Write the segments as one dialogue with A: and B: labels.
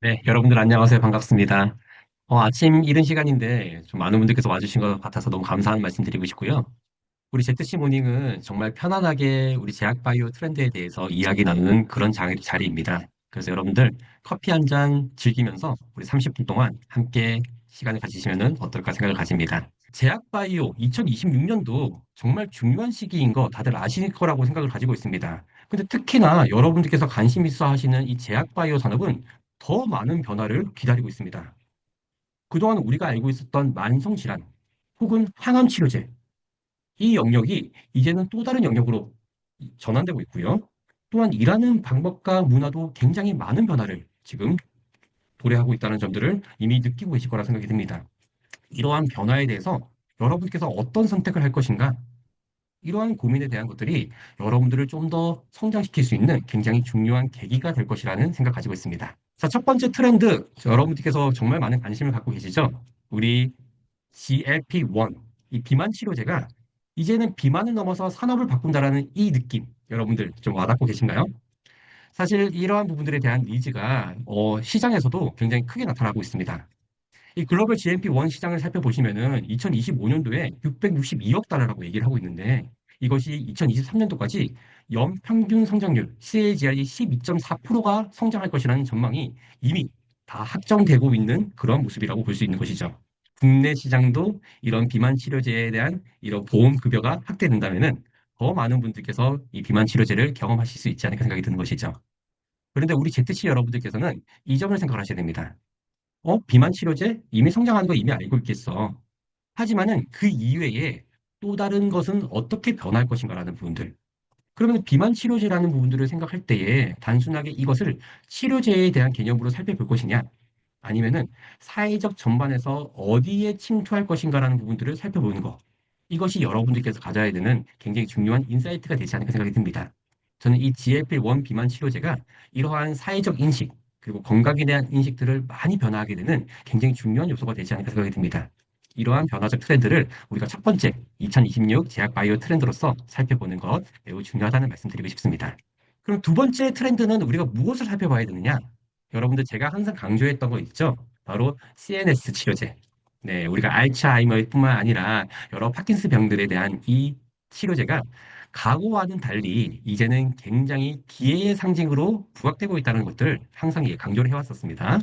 A: 네, 여러분들 안녕하세요. 반갑습니다. 아침 이른 시간인데 좀 많은 분들께서 와주신 것 같아서 너무 감사한 말씀 드리고 싶고요. 우리 ZC 모닝은 정말 편안하게 우리 제약바이오 트렌드에 대해서 이야기 나누는 그런 자리입니다. 그래서 여러분들 커피 한 잔 즐기면서 우리 30분 동안 함께 시간을 가지시면 어떨까 생각을 가집니다. 제약바이오 2026년도 정말 중요한 시기인 거 다들 아실 거라고 생각을 가지고 있습니다. 근데 특히나 여러분들께서 관심 있어 하시는 이 제약바이오 산업은 더 많은 변화를 기다리고 있습니다. 그동안 우리가 알고 있었던 만성질환 혹은 항암 치료제, 이 영역이 이제는 또 다른 영역으로 전환되고 있고요. 또한 일하는 방법과 문화도 굉장히 많은 변화를 지금 도래하고 있다는 점들을 이미 느끼고 계실 거라 생각이 듭니다. 이러한 변화에 대해서 여러분께서 어떤 선택을 할 것인가? 이러한 고민에 대한 것들이 여러분들을 좀 더 성장시킬 수 있는 굉장히 중요한 계기가 될 것이라는 생각 가지고 있습니다. 자, 첫 번째 트렌드, 여러분들께서 정말 많은 관심을 갖고 계시죠? 우리 GLP-1, 이 비만 치료제가 이제는 비만을 넘어서 산업을 바꾼다라는 이 느낌, 여러분들 좀 와닿고 계신가요? 사실 이러한 부분들에 대한 니즈가 시장에서도 굉장히 크게 나타나고 있습니다. 이 글로벌 GLP-1 시장을 살펴보시면은 2025년도에 662억 달러라고 얘기를 하고 있는데 이것이 2023년도까지 연평균 성장률 CAGR이 12.4%가 성장할 것이라는 전망이 이미 다 확정되고 있는 그런 모습이라고 볼 수 있는 것이죠. 국내 시장도 이런 비만 치료제에 대한 이런 보험 급여가 확대된다면은 더 많은 분들께서 이 비만 치료제를 경험하실 수 있지 않을까 생각이 드는 것이죠. 그런데 우리 ZC 여러분들께서는 이 점을 생각하셔야 됩니다. 비만 치료제? 이미 성장하는 거 이미 알고 있겠어. 하지만은 그 이외에 또 다른 것은 어떻게 변할 것인가라는 부분들. 그러면 비만 치료제라는 부분들을 생각할 때에 단순하게 이것을 치료제에 대한 개념으로 살펴볼 것이냐? 아니면은 사회적 전반에서 어디에 침투할 것인가라는 부분들을 살펴보는 것. 이것이 여러분들께서 가져야 되는 굉장히 중요한 인사이트가 되지 않을까 생각이 듭니다. 저는 이 GLP-1 비만 치료제가 이러한 사회적 인식, 그리고 건강에 대한 인식들을 많이 변화하게 되는 굉장히 중요한 요소가 되지 않을까 생각이 듭니다. 이러한 변화적 트렌드를 우리가 첫 번째 2026 제약 바이오 트렌드로서 살펴보는 것 매우 중요하다는 말씀드리고 싶습니다. 그럼 두 번째 트렌드는 우리가 무엇을 살펴봐야 되느냐? 여러분들 제가 항상 강조했던 거 있죠? 바로 CNS 치료제. 네, 우리가 알츠하이머뿐만 아니라 여러 파킨스 병들에 대한 이 치료제가 과거와는 달리 이제는 굉장히 기회의 상징으로 부각되고 있다는 것들 항상 강조를 해왔었습니다.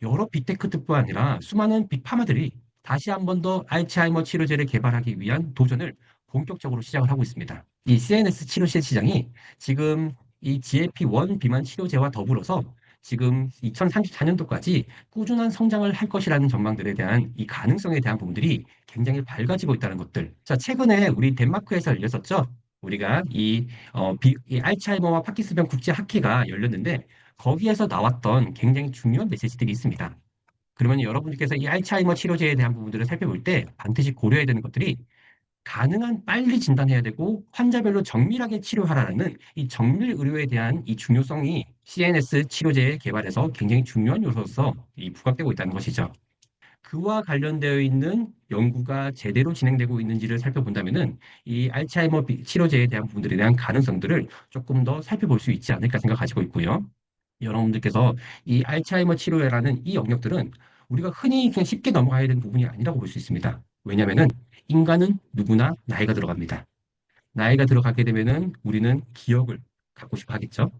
A: 여러 빅테크뿐만 아니라 수많은 빅파마들이 다시 한 번 더 알츠하이머 치료제를 개발하기 위한 도전을 본격적으로 시작을 하고 있습니다. 이 CNS 치료제 시장이 지금 이 GLP-1 비만 치료제와 더불어서 지금 2034년도까지 꾸준한 성장을 할 것이라는 전망들에 대한 이 가능성에 대한 부분들이 굉장히 밝아지고 있다는 것들. 자, 최근에 우리 덴마크에서 열렸었죠. 우리가 이 알츠하이머와 파킨슨병 국제 학회가 열렸는데 거기에서 나왔던 굉장히 중요한 메시지들이 있습니다. 그러면 여러분들께서 이 알츠하이머 치료제에 대한 부분들을 살펴볼 때 반드시 고려해야 되는 것들이 가능한 빨리 진단해야 되고 환자별로 정밀하게 치료하라는 이 정밀 의료에 대한 이 중요성이 CNS 치료제 개발에서 굉장히 중요한 요소로서 부각되고 있다는 것이죠. 그와 관련되어 있는 연구가 제대로 진행되고 있는지를 살펴본다면은 이 알츠하이머 치료제에 대한 부분들에 대한 가능성들을 조금 더 살펴볼 수 있지 않을까 생각하시고 있고요. 여러분들께서 이 알츠하이머 치료라는 이 영역들은 우리가 흔히 그냥 쉽게 넘어가야 되는 부분이 아니라고 볼 수 있습니다. 왜냐하면은 인간은 누구나 나이가 들어갑니다. 나이가 들어가게 되면은 우리는 기억을 갖고 싶어 하겠죠.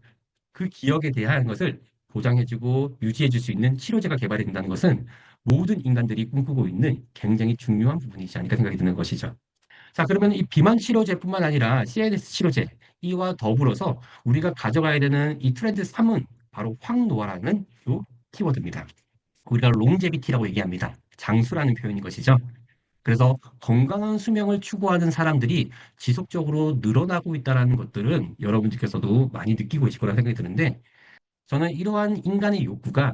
A: 그 기억에 대한 것을 보장해주고 유지해줄 수 있는 치료제가 개발이 된다는 것은 모든 인간들이 꿈꾸고 있는 굉장히 중요한 부분이지 않을까 생각이 드는 것이죠. 자, 그러면 이 비만 치료제뿐만 아니라 CNS 치료제, 이와 더불어서 우리가 가져가야 되는 이 트렌드 3은 바로 황노화라는 요 키워드입니다. 우리가 롱제비티라고 얘기합니다. 장수라는 표현인 것이죠. 그래서 건강한 수명을 추구하는 사람들이 지속적으로 늘어나고 있다는 것들은 여러분들께서도 많이 느끼고 계실 거라 생각이 드는데 저는 이러한 인간의 욕구가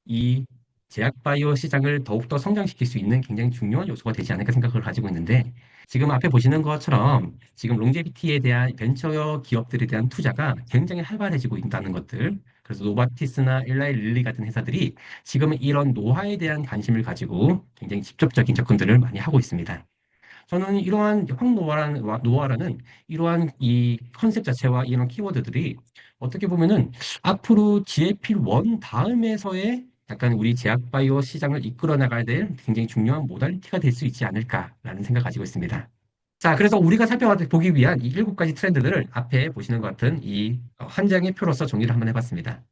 A: 이 제약바이오 시장을 더욱더 성장시킬 수 있는 굉장히 중요한 요소가 되지 않을까 생각을 가지고 있는데 지금 앞에 보시는 것처럼 지금 롱제비티에 대한 벤처 기업들에 대한 투자가 굉장히 활발해지고 있다는 것들. 그래서 노바티스나 엘라이 릴리 같은 회사들이 지금은 이런 노화에 대한 관심을 가지고 굉장히 직접적인 접근들을 많이 하고 있습니다. 저는 이러한 노화라는 이러한 이 컨셉 자체와 이런 키워드들이 어떻게 보면은 앞으로 GLP-1 다음에서의 약간 우리 제약바이오 시장을 이끌어 나가야 될 굉장히 중요한 모달리티가 될 수 있지 않을까라는 생각 가지고 있습니다. 자, 그래서 우리가 살펴보기 위한 이 일곱 가지 트렌드들을 앞에 보시는 것 같은 이 한 장의 표로서 정리를 한번 해봤습니다.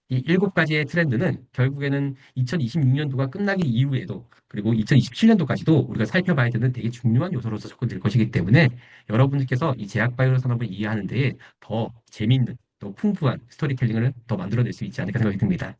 A: 이 일곱 가지의 트렌드는 결국에는 2026년도가 끝나기 이후에도 그리고 2027년도까지도 우리가 살펴봐야 되는 되게 중요한 요소로서 접근될 것이기 때문에 여러분들께서 이 제약바이오 산업을 이해하는 데에 더 재미있는 또 풍부한 스토리텔링을 더 만들어낼 수 있지 않을까 생각이 듭니다.